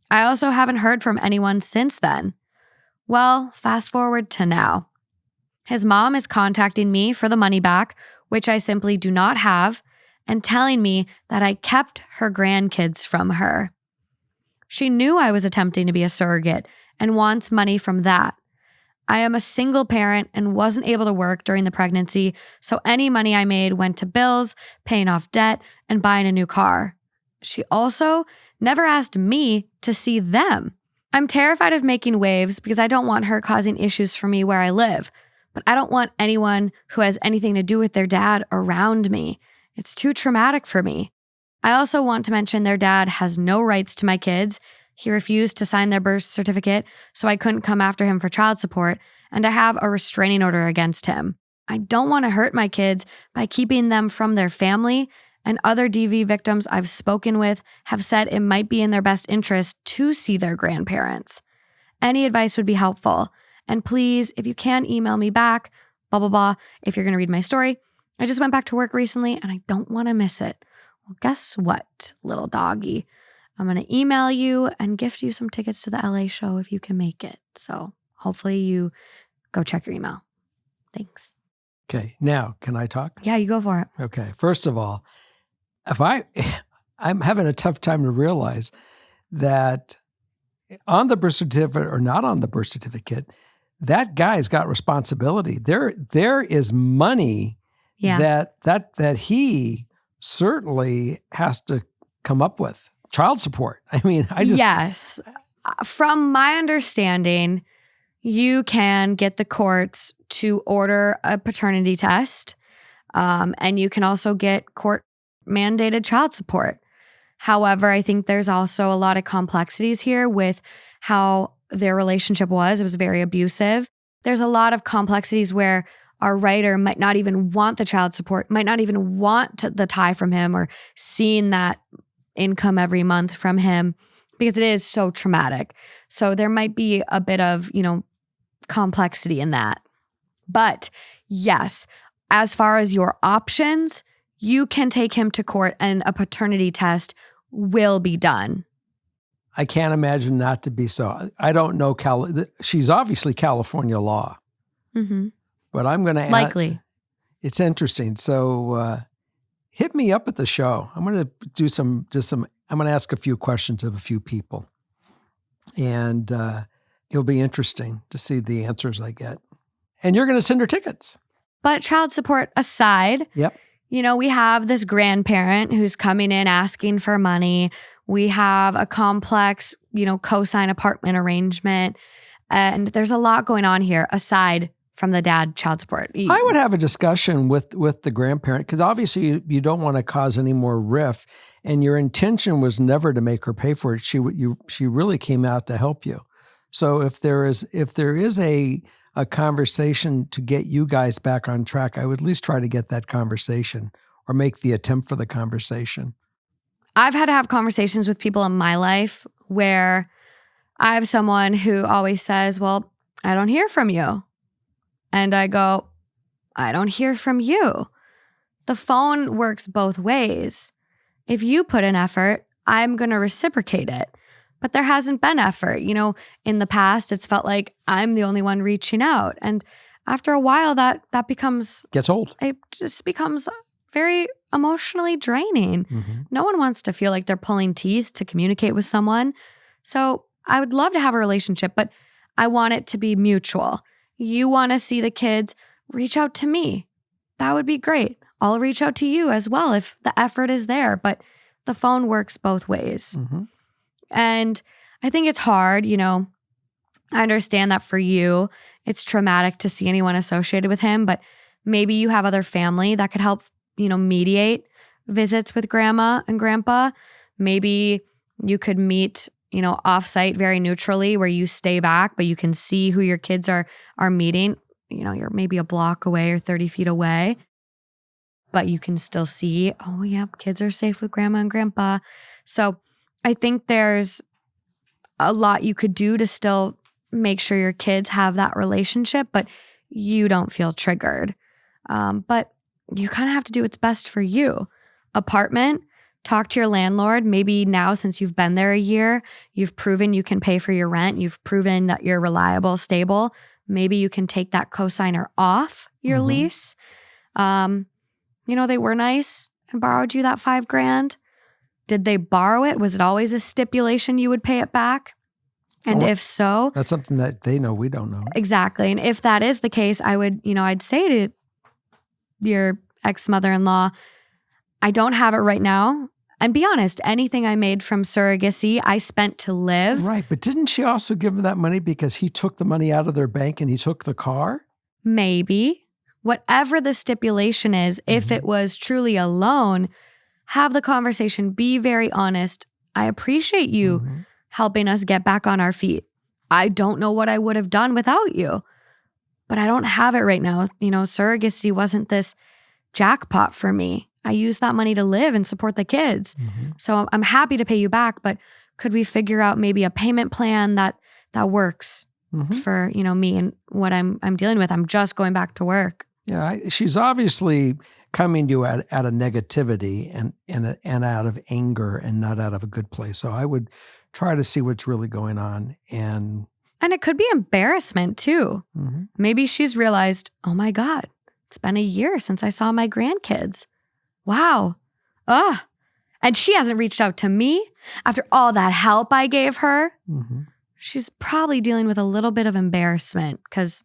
I also haven't heard from anyone since then. Well, fast forward to now. His mom is contacting me for the money back, which I simply do not have, and telling me that I kept her grandkids from her. She knew I was attempting to be a surrogate and wants money from that. I am a single parent and wasn't able to work during the pregnancy, so any money I made went to bills, paying off debt, and buying a new car. She also never asked me to see them. I'm terrified of making waves because I don't want her causing issues for me where I live, but I don't want anyone who has anything to do with their dad around me. It's too traumatic for me. I also want to mention their dad has no rights to my kids. He refused to sign their birth certificate, so I couldn't come after him for child support, and I have a restraining order against him. I don't want to hurt my kids by keeping them from their family, and other DV victims I've spoken with have said it might be in their best interest to see their grandparents. Any advice would be helpful. And please, if you can, email me back, blah, blah, blah, if you're going to read my story. I just went back to work recently and I don't want to miss it. Well, guess what, little doggy? I'm going to email you and gift you some tickets to the LA show if you can make it. So hopefully you go check your email. Thanks. Okay. Now, can I talk? Yeah, you go for it. Okay. First of all, I'm having a tough time to realize that on the birth certificate or not on the birth certificate, that guy's got responsibility. There is money that he certainly has to come up with. Child support. I mean, Yes. From my understanding, you can get the courts to order a paternity test, and you can also get court-mandated child support. However, I think there's also a lot of complexities here with how their relationship was. It was very abusive. There's a lot of complexities where our writer might not even want the child support, might not even want the tie from him or seeing that income every month from him because it is so traumatic. So there might be a bit of, complexity in that. But yes, as far as your options, you can take him to court and a paternity test will be done. I can't imagine not to be so. I don't know. She's obviously California law, but I'm going to likely. It's interesting. So hit me up at the show. I'm going to do I'm going to ask a few questions of a few people, and it'll be interesting to see the answers I get. And you're going to send her tickets. But child support aside, yep. We have this grandparent who's coming in asking for money. We have a complex, co-sign apartment arrangement. And there's a lot going on here aside from the dad child support. I would have a discussion with the grandparent because obviously you don't want to cause any more riff. And your intention was never to make her pay for it. She really came out to help you. So if there is a conversation to get you guys back on track, I would at least try to get that conversation or make the attempt for the conversation. I've had to have conversations with people in my life where I have someone who always says, well, I don't hear from you. And I go, I don't hear from you. The phone works both ways. If you put in effort, I'm going to reciprocate it. But there hasn't been effort. In the past, it's felt like I'm the only one reaching out. And after a while, that gets old. It just becomes very emotionally draining. Mm-hmm. No one wants to feel like they're pulling teeth to communicate with someone. So I would love to have a relationship, but I want it to be mutual. You want to see the kids, reach out to me. That would be great. I'll reach out to you as well if the effort is there. But the phone works both ways. Mm-hmm. And I think it's hard, I understand that for you, it's traumatic to see anyone associated with him, but maybe you have other family that could help, mediate visits with grandma and grandpa. Maybe you could meet, offsite very neutrally where you stay back, but you can see who your kids are meeting. You're maybe a block away or 30 feet away, but you can still see, oh yeah, kids are safe with grandma and grandpa. So I think there's a lot you could do to still make sure your kids have that relationship, but you don't feel triggered. But you kind of have to do what's best for you. Apartment, talk to your landlord. Maybe now, since you've been there a year, you've proven you can pay for your rent. You've proven that you're reliable, stable. Maybe you can take that cosigner off your lease. They were nice and borrowed you that $5,000. Did they borrow it? Was it always a stipulation you would pay it back? And if so, that's something that they know we don't know. Exactly. And if that is the case, I would, I'd say to your ex-mother-in-law, I don't have it right now. And be honest, anything I made from surrogacy, I spent to live. Right. But didn't she also give him that money because he took the money out of their bank and he took the car? Maybe. Whatever the stipulation is, if it was truly a loan, have the conversation, be very honest. I appreciate you helping us get back on our feet. I don't know what I would have done without you, but I don't have it right now. Surrogacy wasn't this jackpot for me. I used that money to live and support the kids. So I'm happy to pay you back, but could we figure out maybe a payment plan that works for, me and what I'm dealing with? I'm just going back to work. Yeah, she's obviously coming to you out of negativity and out of anger and not out of a good place. So I would try to see what's really going on. And it could be embarrassment too. Maybe she's realized, oh my God, it's been a year since I saw my grandkids. Wow. And she hasn't reached out to me after all that help I gave her. Mm-hmm. She's probably dealing with a little bit of embarrassment because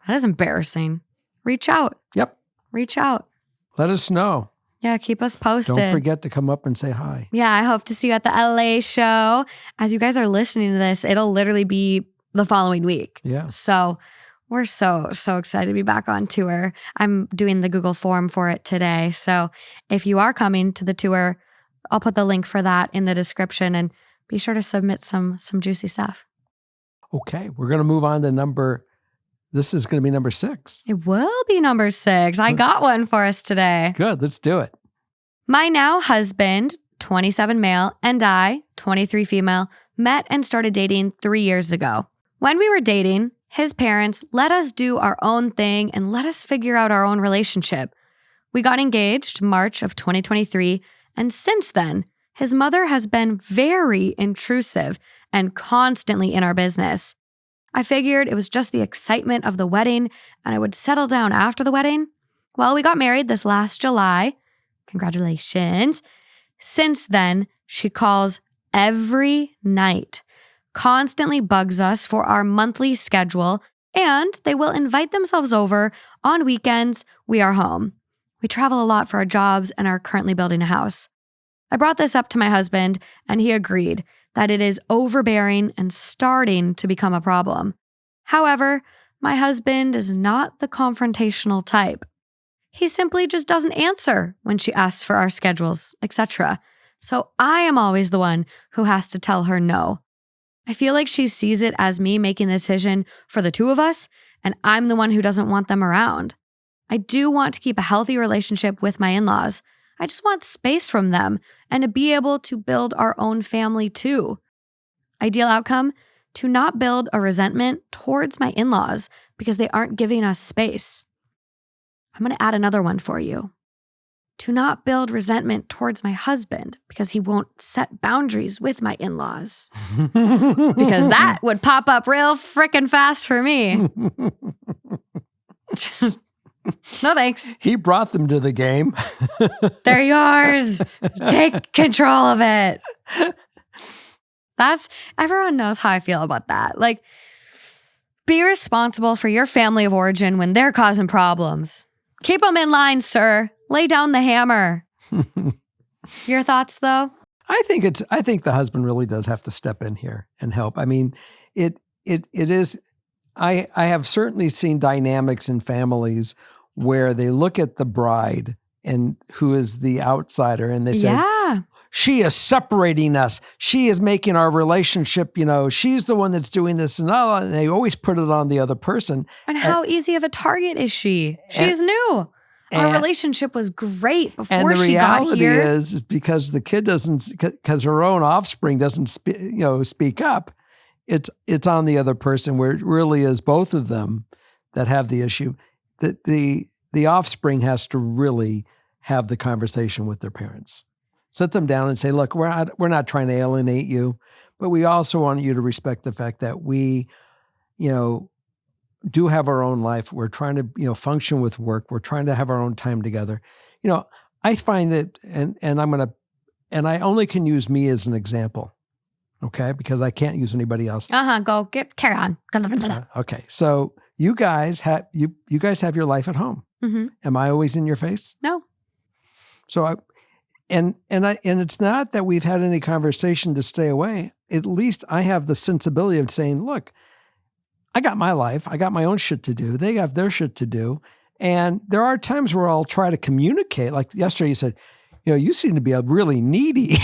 that is embarrassing. Reach out. Yep. Reach out. Let us know. Yeah, keep us posted. Don't forget to come up and say hi. Yeah, I hope to see you at the LA show. As you guys are listening to this, it'll literally be the following week. Yeah. So we're so excited to be back on tour. I'm doing the Google form for it today. So if you are coming to the tour, I'll put the link for that in the description and be sure to submit some juicy stuff. Okay, we're going to move on to this is going to be number 6. It will be number 6. I got one for us today. Good, let's do it. My now husband, 27 male, and I, 23 female, met and started dating 3 years ago. When we were dating, his parents let us do our own thing and let us figure out our own relationship. We got engaged March of 2023, and since then, his mother has been very intrusive and constantly in our business. I figured it was just the excitement of the wedding and I would settle down after the wedding. Well, we got married this last July. Congratulations. Since then, she calls every night, constantly bugs us for our monthly schedule, and they will invite themselves over on weekends we are home. We travel a lot for our jobs and are currently building a house. I brought this up to my husband, and he agreed that it is overbearing and starting to become a problem. However, my husband is not the confrontational type. He simply just doesn't answer when she asks for our schedules, etc. So I am always the one who has to tell her no. I feel like she sees it as me making the decision for the two of us, and I'm the one who doesn't want them around. I do want to keep a healthy relationship with my in-laws. I just want space from them and to be able to build our own family too. Ideal outcome, to not build a resentment towards my in-laws because they aren't giving us space. I'm going to add another one for you. To not build resentment towards my husband because he won't set boundaries with my in-laws. Because that would pop up real freaking fast for me. No thanks. He brought them to the game. They're yours. Take control of it. Everyone knows how I feel about that. Like, be responsible for your family of origin when they're causing problems. Keep them in line, sir. Lay down the hammer. Your thoughts, though? I think the husband really does have to step in here and help. I mean, it is. I have certainly seen dynamics in families where they look at the bride and who is the outsider, and they say, yeah, she is separating us. She is making our relationship, she's the one that's doing this and all. And they always put it on the other person. And how easy of a target is she? She's new. Our relationship was great before she got here. And the reality is because the kid because her own offspring doesn't speak up, it's on the other person, where it really is both of them that have the issue. The offspring has to really have the conversation with their parents. Sit them down and say, look, we're not trying to alienate you, but we also want you to respect the fact that we, do have our own life. We're trying to, function with work. We're trying to have our own time together. I find that, and I only can use me as an example, okay? Because I can't use anybody else. Carry on. Okay. So you guys have your life at home. Mm-hmm. Am I always in your face? No. So and it's not that we've had any conversation to stay away. At least I have the sensibility of saying, look, I got my life. I got my own shit to do. They have their shit to do. And there are times where I'll try to communicate. Like yesterday you said, you seem to be really needy.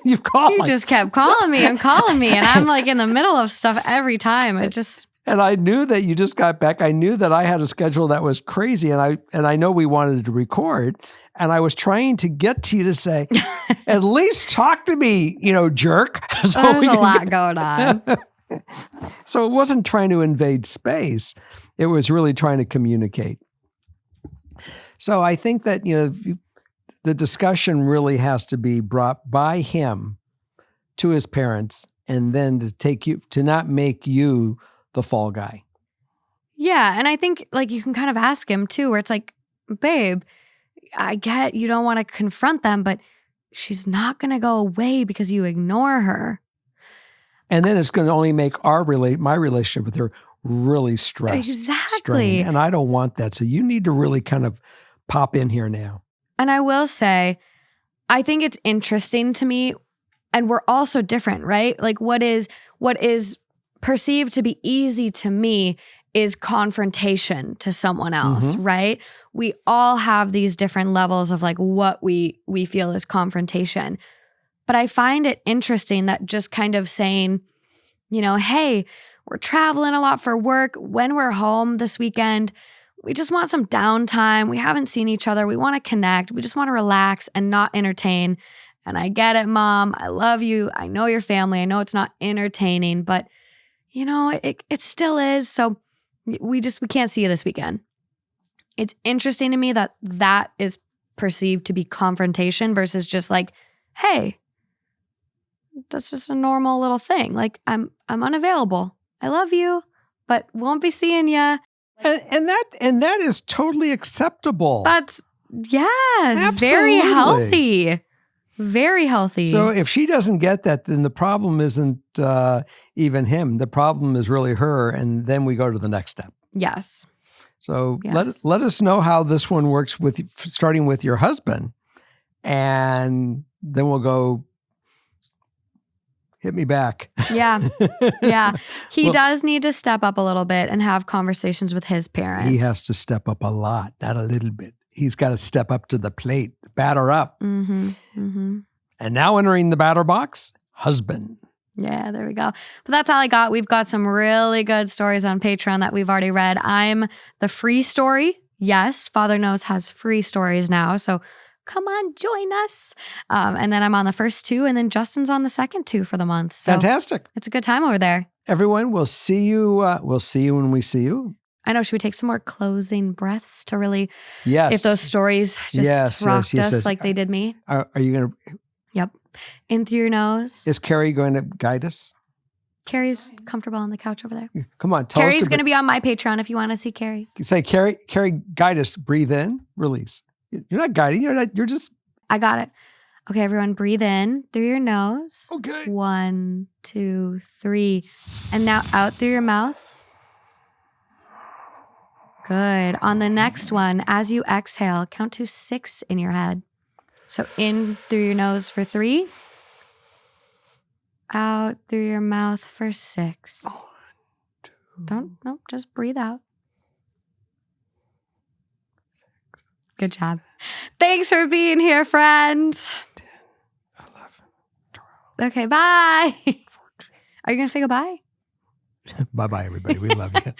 You just kept calling me and calling me. And I'm like in the middle of stuff every time. And I knew that you just got back. I knew that I had a schedule that was crazy. And I know we wanted to record. And I was trying to get to you to say, at least talk to me, jerk. So there's a lot going on. So it wasn't trying to invade space. It was really trying to communicate. So I think that, the discussion really has to be brought by him to his parents, and then to not make you the fall guy. Yeah. And I think you can kind of ask him too, where it's like, babe, I get you don't want to confront them, but she's not going to go away because you ignore her. And then it's going to only make my relationship with her really stressed. Exactly. Strained, and I don't want that. So you need to really kind of pop in here now. And I will say, I think it's interesting to me, and we're all so different, right? Like what is perceived to be easy to me is confrontation to someone else, right? We all have these different levels of like what we feel is confrontation. But I find it interesting that just kind of saying, you know, hey, we're traveling a lot for work. When we're home this weekend, we just want some downtime. We haven't seen each other. We want to connect. We just want to relax and not entertain. And I get it, Mom. I love you. I know your family. I know it's not entertaining, but you know, it still is. So we can't see you this weekend. It's interesting to me that is perceived to be confrontation versus just like, hey, that's just a normal little thing. Like I'm unavailable. I love you, but won't be seeing you. And that is totally acceptable. That's yes, Absolutely. very healthy. Very healthy. So if she doesn't get that, then the problem isn't even him. The problem is really her. And then we go to the next step. Yes. So let us know how this one works with starting with your husband. And then we'll go hit me back. Yeah. Yeah. He does need to step up a little bit and have conversations with his parents. He has to step up a lot, not a little bit. He's got to step up to the plate, batter up. Mm-hmm. Mm-hmm. And now entering the batter box, husband. Yeah, there we go. But that's all I got. We've got some really good stories on Patreon that we've already read. I'm the free story. Yes, Father Knows has free stories now. So come on, join us. And then I'm on the first 2, and then Justin's on the second 2 for the month. So fantastic. It's a good time over there. Everyone, we'll see you. We'll see you when we see you. I know. Should we take some more closing breaths to really, yes, if those stories just rocked us like they did me? Are you going to? Yep. In through your nose. Is Carrie going to guide us? Carrie's comfortable on the couch over there. Come on. Carrie's going to be on my Patreon if you want to see Carrie. Say, Carrie, guide us. Breathe in, release. You're not guiding. You're just. I got it. Okay, everyone, breathe in through your nose. Okay. 1, 2, 3. And now out through your mouth. Good. On the next one, as you exhale, count to 6 in your head. So in through your nose for 3. Out through your mouth for 6. 1, 2. Just breathe out. Good job. Thanks for being here, friends. 10, 11, 12. Okay, bye. 14. Are you going to say goodbye? Bye-bye, everybody. We love you.